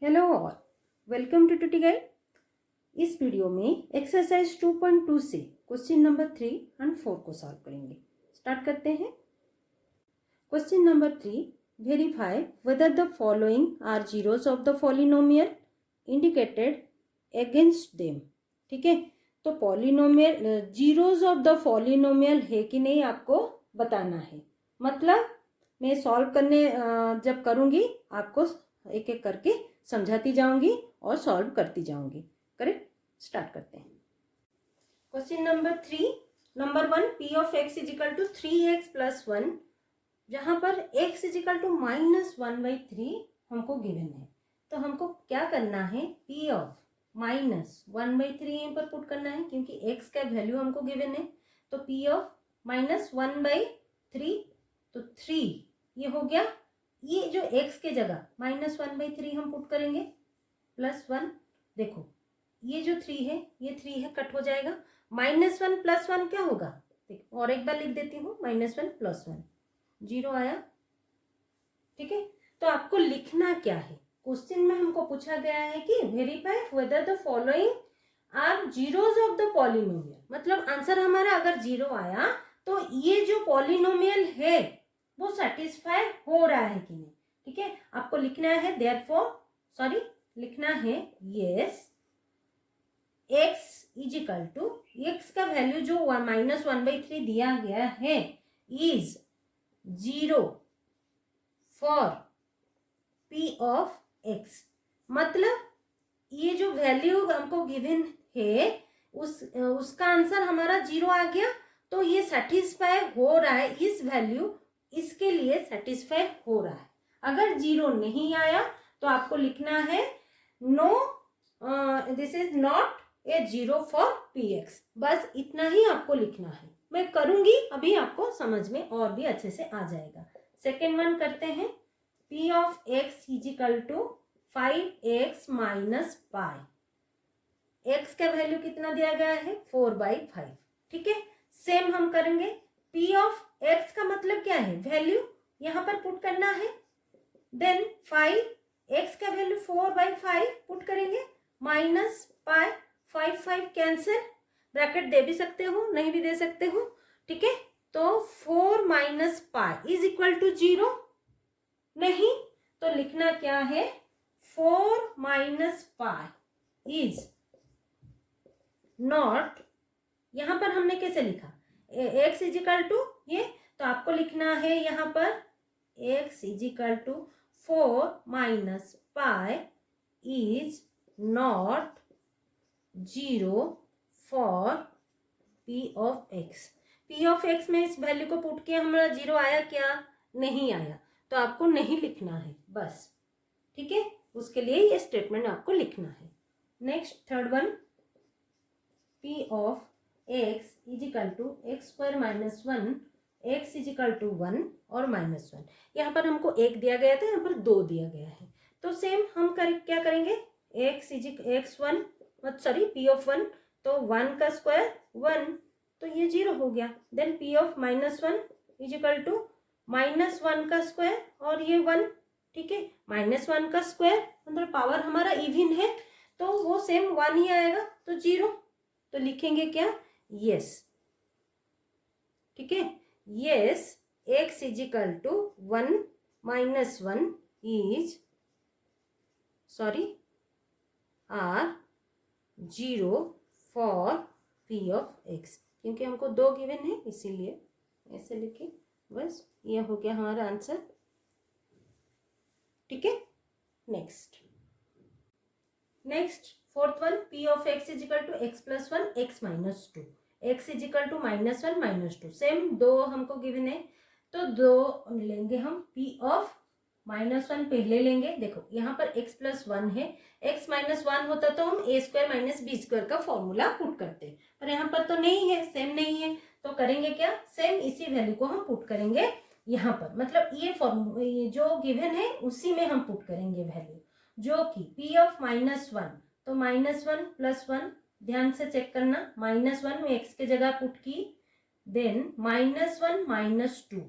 Hello all, welcome to टूटी guide. इस video में एक्सरसाइज 2.2 से क्वेश्चन नंबर 3 एंड 4 को सॉल्व करेंगे। स्टार्ट करते हैं। Question number 3, verify whether the following are zeros of the polynomial indicated against them. ठीक है, तो polynomial zeros of the polynomial है कि नहीं आपको बताना है। मतलब मैं सॉल्व करने जब करूँगी आपको एक एक करके समझाती जाऊंगी और सॉल्व करती जाऊंगी। करेक्ट, स्टार्ट करते हैं। Question number 3, number 1, P of X is equal to 3x plus 1, जहां पर x इज इक्वल टू -1/3 हमको गिवन है। तो हमको क्या करना है, p ऑफ -1/3 यहाँ पर पुट करना है क्योंकि x का वैल्यू हमको गिवन है। तो p ऑफ -1/3, तो 3 ये हो गया। ये जो x के जगह -1/3 हम पुट करेंगे प्लस 1। देखो ये जो 3 है, ये 3 है, कट हो जाएगा। -1 प्लस 1 क्या होगा, देखो और एक बार लिख देती हूँ, -1 प्लस 1 0 आया। ठीक है, तो आपको लिखना क्या है, क्वेश्चन में हमको पूछा गया है कि verify whether the following are zeros of the polynomial. मतलब आंसर हमारा अगर 0 आया तो ये जो पॉलिनोमियल है वो सेटिस्फाई हो रहा है कि नहीं। ठीक है, आपको लिखना है लिखना है yes x is equal to, X का वैल्यू जो -1/3 दिया गया है is 0 for p of x। मतलब ये जो वैल्यू हमको गिवन है उसका आंसर हमारा 0 आ गया। तो ये सेटिस्फाई हो रहा है, इस वैल्यू इसके लिए सेटिस्फाई हो रहा है। अगर 0 नहीं आया तो आपको लिखना है no, this is not a 0 for px। बस इतना ही आपको लिखना है। मैं करूंगी अभी, आपको समझ में और भी अच्छे से आ जाएगा। सेकेंड वन करते हैं, p of x is equal to 5x minus pi. x का वैल्यू कितना दिया गया है, 4/5। ठीक है, सेम हम करेंगे। p ऑफ x का मतलब क्या है, वैल्यू यहां पर पुट करना है। देन 5x का वैल्यू 4/5 पुट करेंगे, माइनस पाई, 5 कैंसिल, ब्रैकेट दे भी सकते हो नहीं भी दे सकते हो। ठीक है, तो 4 minus pi is equal to 0 नहीं, तो लिखना क्या है, 4 माइनस पाई इज नॉट, यहां पर हमने कैसे लिखा, x इज इक्वल टू ये, तो आपको लिखना है यहां पर x is equal to 4 minus pi is not 0 for p of x। p of x में इस वैल्यू को पुट किया, हमारा 0 आया क्या, नहीं आया, तो आपको नहीं लिखना है बस। ठीक है, उसके लिए ये स्टेटमेंट आपको लिखना है। Next third one, p of x is equal to x² minus 1, x is equal to 1 और -1। यहाँ पर हमको 1 दिया गया था, यहाँ पर 2 दिया गया है। तो सेम हम क्या करेंगे, p ऑफ 1, तो 1 का स्क्वायर 1, तो ये 0 हो गया। Then p of -1 is equal to -1 का स्क्वायर और ये 1। ठीक है, -1 का स्क्वायर मतलब पावर हमारा इवन है तो वो सेम 1 ही आएगा, तो 0। तो लिखेंगे क्या, यस। ठीक है, yes x is equal to 1 minus 1 is are 0 for p of x। क्योंकि हमको 2 गिवन है इसीलिए ऐसे लिखे, बस ये हो गया हमारा आंसर। ठीक है, next fourth one, p of x is equal to x plus 1 x minus 2, x is equal to -1 -2। Same 2 हमको गिवन है तो 2 लेंगे हम। p ऑफ -1 पहले लेंगे, देखो यहाँ पर x प्लस 1 है, x माइनस 1 होता तो हम a² माइनस b² का फॉर्मूला पुट करते, पर यहाँ पर तो नहीं है, सेम नहीं है, तो करेंगे क्या, सेम इसी वैल्यू को हम पुट करेंगे यहाँ पर। मतलब ये जो गिवन है उसी में हम पुट करेंगे वैल्यू, जो कि p ऑफ -1, तो -1 प्लस 1, ध्यान से चेक करना, -1 में x के जगह पुट की, देन -1 -2,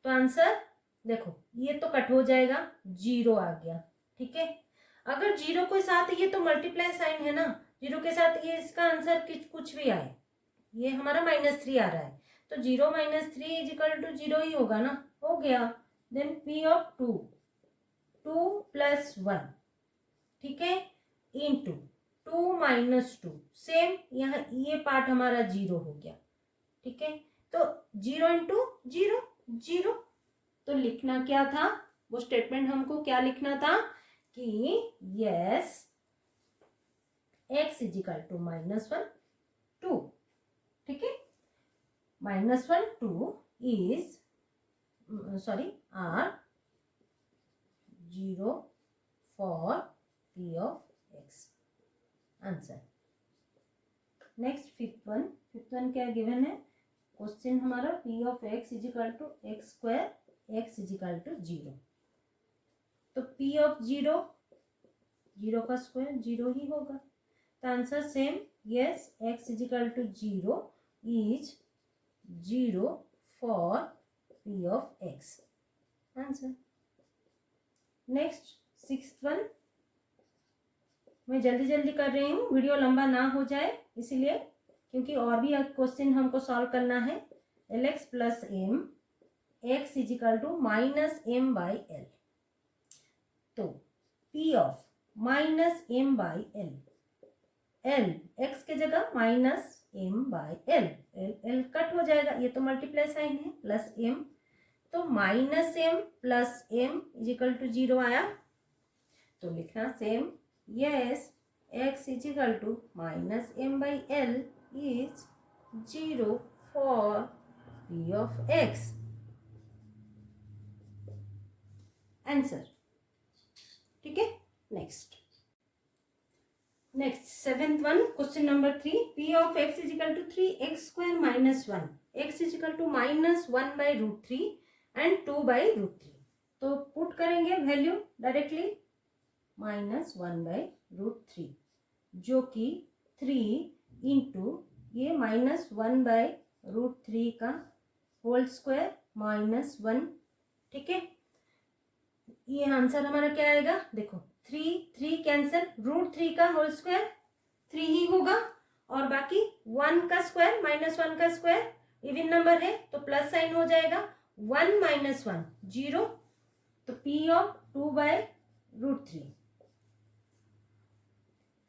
तो आंसर देखो ये तो कट हो जाएगा, 0 आ गया। ठीक है, अगर जीरो के साथ ये तो मल्टीप्लाई साइन है ना, जीरो के साथ ये इसका आंसर कुछ भी आए, ये हमारा -3 आ रहा है, तो 0 - 3 = 0 ही होगा ना, हो गया। देन P ऑफ 2, 2 + 1, ठीक है, इंटू 2 - 2, सेम यहाँ ये पार्ट हमारा 0 हो गया, ठीक है। तो 0 × 0 0, तो लिखना क्या था, वो स्टेटमेंट हमको क्या लिखना था कि यस x = -1 2, ठीक है, -1 2 is are 0 for P of x, answer. Next fifth one क्या गिवन है, क्वेश्चन हमारा P of x = x² x = 0, तो P ऑफ 0, 0 का स्क्वायर 0 ही होगा, तो answer same, yes x = 0 is 0 for P of x, answer. Next sixth one, मैं जल्दी जल्दी कर रही हूँ, वीडियो लंबा ना हो जाए इसीलिए, क्योंकि और भी क्वेश्चन हमको सॉल्व करना है। Lx + m x = -m/l, तो P of -m/l, l x के जगह -m/l, l कट हो जाएगा, ये तो मल्टीप्लाई साइन है, प्लस m, तो -m + m = 0 आया, तो लिखना same, yes x = -m/l is 0 for P of x, answer, ठीक है। Next seventh one, question number 3, P of x = 3x² - 1, x = -1/√3 and 2/√3, तो पुट करेंगे वैल्यू डायरेक्टली, -1/√3, जो कि 3 इंटू ये -1/√3 का होल स्क्वायर -1, ठीक है। ये आंसर हमारा क्या आएगा, देखो 3 कैंसिल, √3 का होल स्क्वायर 3 ही होगा, और बाकी 1 का स्क्वायर -1 का स्क्वायर, इवन नंबर है तो प्लस साइन हो जाएगा, 1 - 1 0, तो P of 2/√3,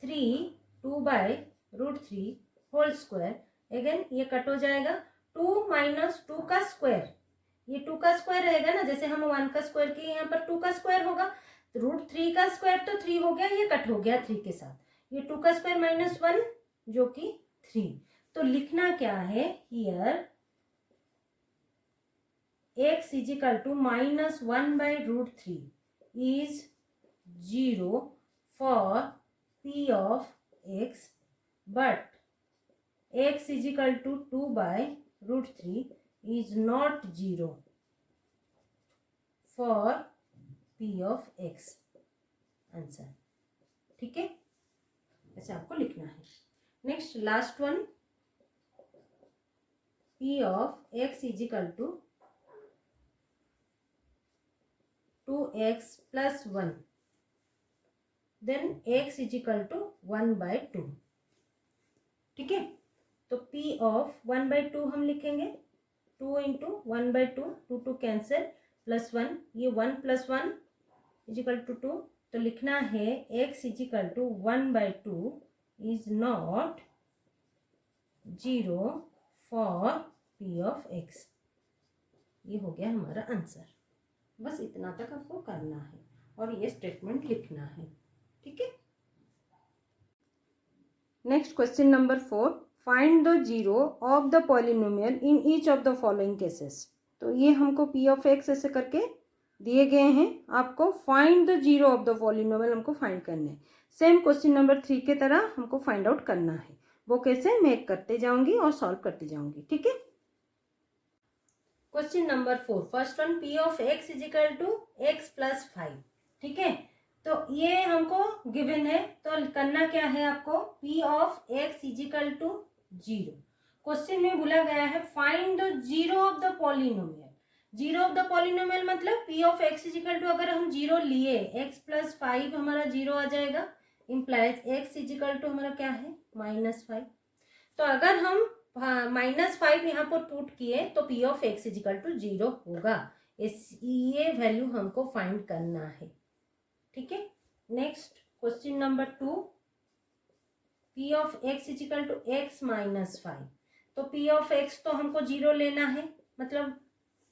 3 2/√3 whole square, again ये कट हो जाएगा, 2 - 2 का स्क्वायर, ये 2 का स्क्वायर रहेगा ना, जैसे हम 1 का स्क्वायर किए, यहाँ पर 2 का स्क्वायर होगा, तो √3 का स्क्वायर तो 3 हो गया, ये कट हो गया 3 के साथ, ये 2 का स्क्वायर -1 जो कि 3, तो लिखना क्या है here, x = -1/√3 is 0 for P of x, but x = 2/√3 is not 0 for P of x, answer, ठीक है, ऐसे आपको लिखना है। Next last one, P of x = 2x + 1, then x = 1/2, ठीक है, तो P ऑफ 1/2 हम लिखेंगे, 2 × 1/2, 2 कैंसिल, +1, ये 1 + 1 = 2, तो लिखना है x = 1/2 is not 0 for P of x, ये हो गया हमारा आंसर। बस इतना तक आपको करना है और ये स्टेटमेंट लिखना है, ठीक है। Next question number 4, find the zero of the polynomial in each of the following cases, तो ये हमको P ऑफ x ऐसे करके दिए गए हैं, आपको find the zero of the polynomial हमको फाइंड करना है, सेम क्वेश्चन नंबर 3 के तरह हमको फाइंड आउट करना है, वो कैसे मैं करते जाऊंगी और सॉल्व करती जाऊंगी, ठीक है। Question number 4, first one, P of x = x + 5, ठीक है, तो ये हमको गिवन है, तो करना क्या है आपको, P ऑफ x = 0, क्वेश्चन में बोला गया है find the zero of the polynomial, zero of the polynomial मतलब P of x is equal to, अगर हम जीरो लिए एक्स प्लस फाइव हमारा जीरो आ जाएगा, इम्प्लाइज एक्स इजिकल टू हमारा क्या है -5। तो अगर हम -5 यहाँ पर पुट किए तो P of x is equal to zero होगा। ये वैल्यू हमको फाइंड करना है। ठीक है, next question number 2, P of x is equal to X -5। तो पी ऑफ एक्स तो हमको जीरो लेना है, मतलब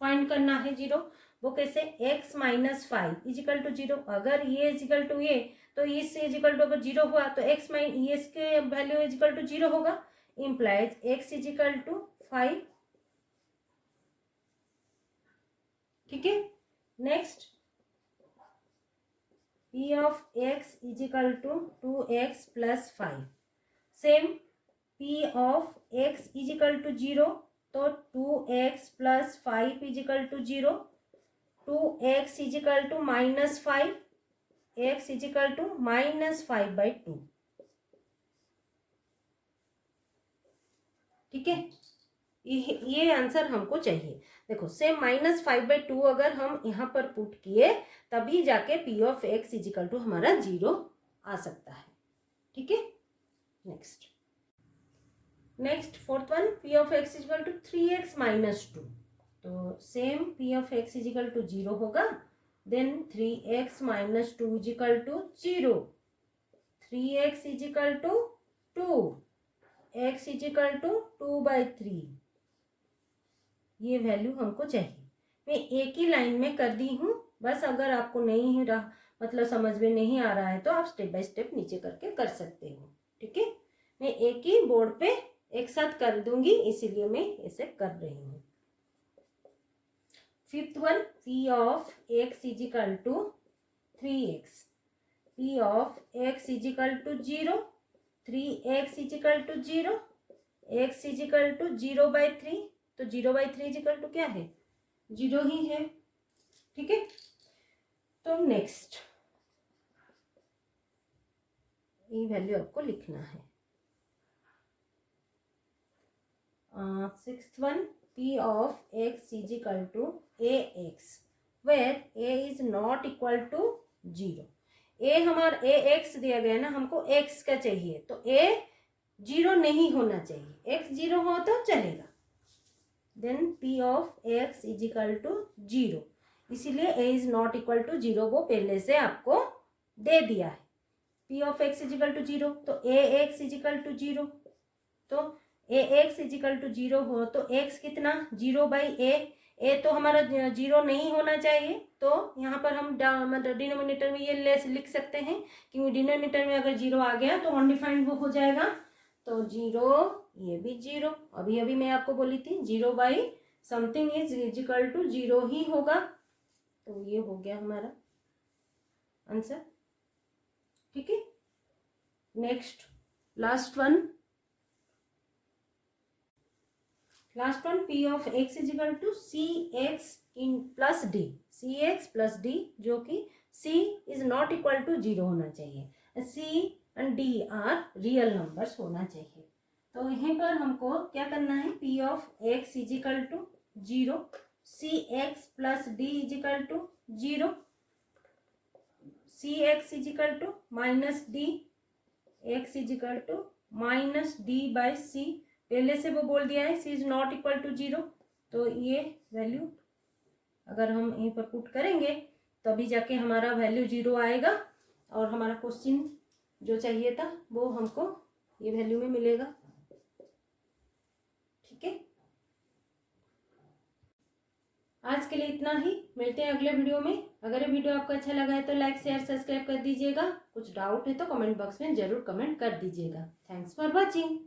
फाइंड करना है जीरो। वो कैसे, एक्स -5 इजिकल टू जीरो। अगर ये इजिकल टू ये, तो इससे इजिकल टू अगर जीरो हुआ तो एक्स ये इसके वैल्यू इजिकल टू जीरो होगा, इम्प्लाइज एक्स इजिकल टू 5। ठीक है, next P of x is equal to 2x + 5। Same P of x is equal to zero, तो 2x + 5 is equal to zero, 2x is equal to -5, x is equal to -5/2। ठीक है, ये answer हमको चाहिए। देखो सेम -5/2 अगर हम यहाँ पर पुट किए तभी जाके P of x is equal to हमारा जीरो आ सकता है। ठीक है, next fourth one, P of x is equal to 3x - 2। तो same P of x is equal to zero होगा, then 3x - 2 is equal to zero, 3x is equal to 2, x is equal to 2/3। ये value हमको चाहिए। मैं एक ही लाइन में कर दी हूँ, बस अगर आपको नहीं रहा मतलब समझ में नहीं आ रहा है तो आप स्टेप बाय स्टेप नीचे करके कर सकते हो। ठीक है, मैं एक ही बोर्ड पे एक साथ कर दूंगी, इसीलिए मैं इसे कर रही हूँ। Fifth one, P of x is equal to 3x, P of x is equal to 0, 3x is equal to 0, x is equal to 0/3। तो 0/3 इजिकल टू क्या है, जीरो ही है। ठीक है, तो नेक्स्ट ये वैल्यू आपको लिखना है। Sixth one, P of x is equal to ax, where a is not equal to 0। a हमारा ax दिया गया ना, हमको x का चाहिए, तो a जीरो नहीं होना चाहिए, x जीरो हो तो चलेगा। Then P of x is equal to 0, इसीलिए a is not equal to 0 वो पहले से आपको दे दिया है। P of x is equal to 0, तो ax इजिकल टू 0, तो ax इजिकल टू 0 हो तो x कितना 0/a, a तो हमारा 0 नहीं होना चाहिए, तो यहाँ पर हम मतलब डिनोमिनेटर में ये लेस लिख सकते हैं, क्योंकि डिनोमिनेटर में अगर 0 आ गया तो अनडिफाइंड वो हो जाएगा। तो 0, ये भी 0, अभी अभी मैं आपको बोली थी 0/समथिंग इज इजिकल टू 0 ही होगा। तो ये हो गया हमारा आंसर। ठीक है, next last one, P of x is equal to cx + d, cx + d, जो कि c is not equal to 0 होना चाहिए, c and d are real numbers होना चाहिए। तो यहीं पर हमको क्या करना है, P of x is equal to 0, cx + d is equal to 0, cx is equal to -d, x is equal to -d/c। पहले से वो बोल दिया है c is not equal to 0, तो ये वैल्यू अगर हम यहीं पर पुट करेंगे तभी जाके हमारा वैल्यू 0 आएगा और हमारा क्वेश्चन जो चाहिए था वो हमको ये वैल्यू में मिलेगा। ठीक है, आज के लिए इतना ही, मिलते हैं अगले वीडियो में। अगर ये वीडियो आपको अच्छा लगा है तो लाइक शेयर सब्सक्राइब कर दीजिएगा। कुछ डाउट है तो कमेंट बॉक्स में जरूर कमेंट कर दीजिएगा। Thanks for watching.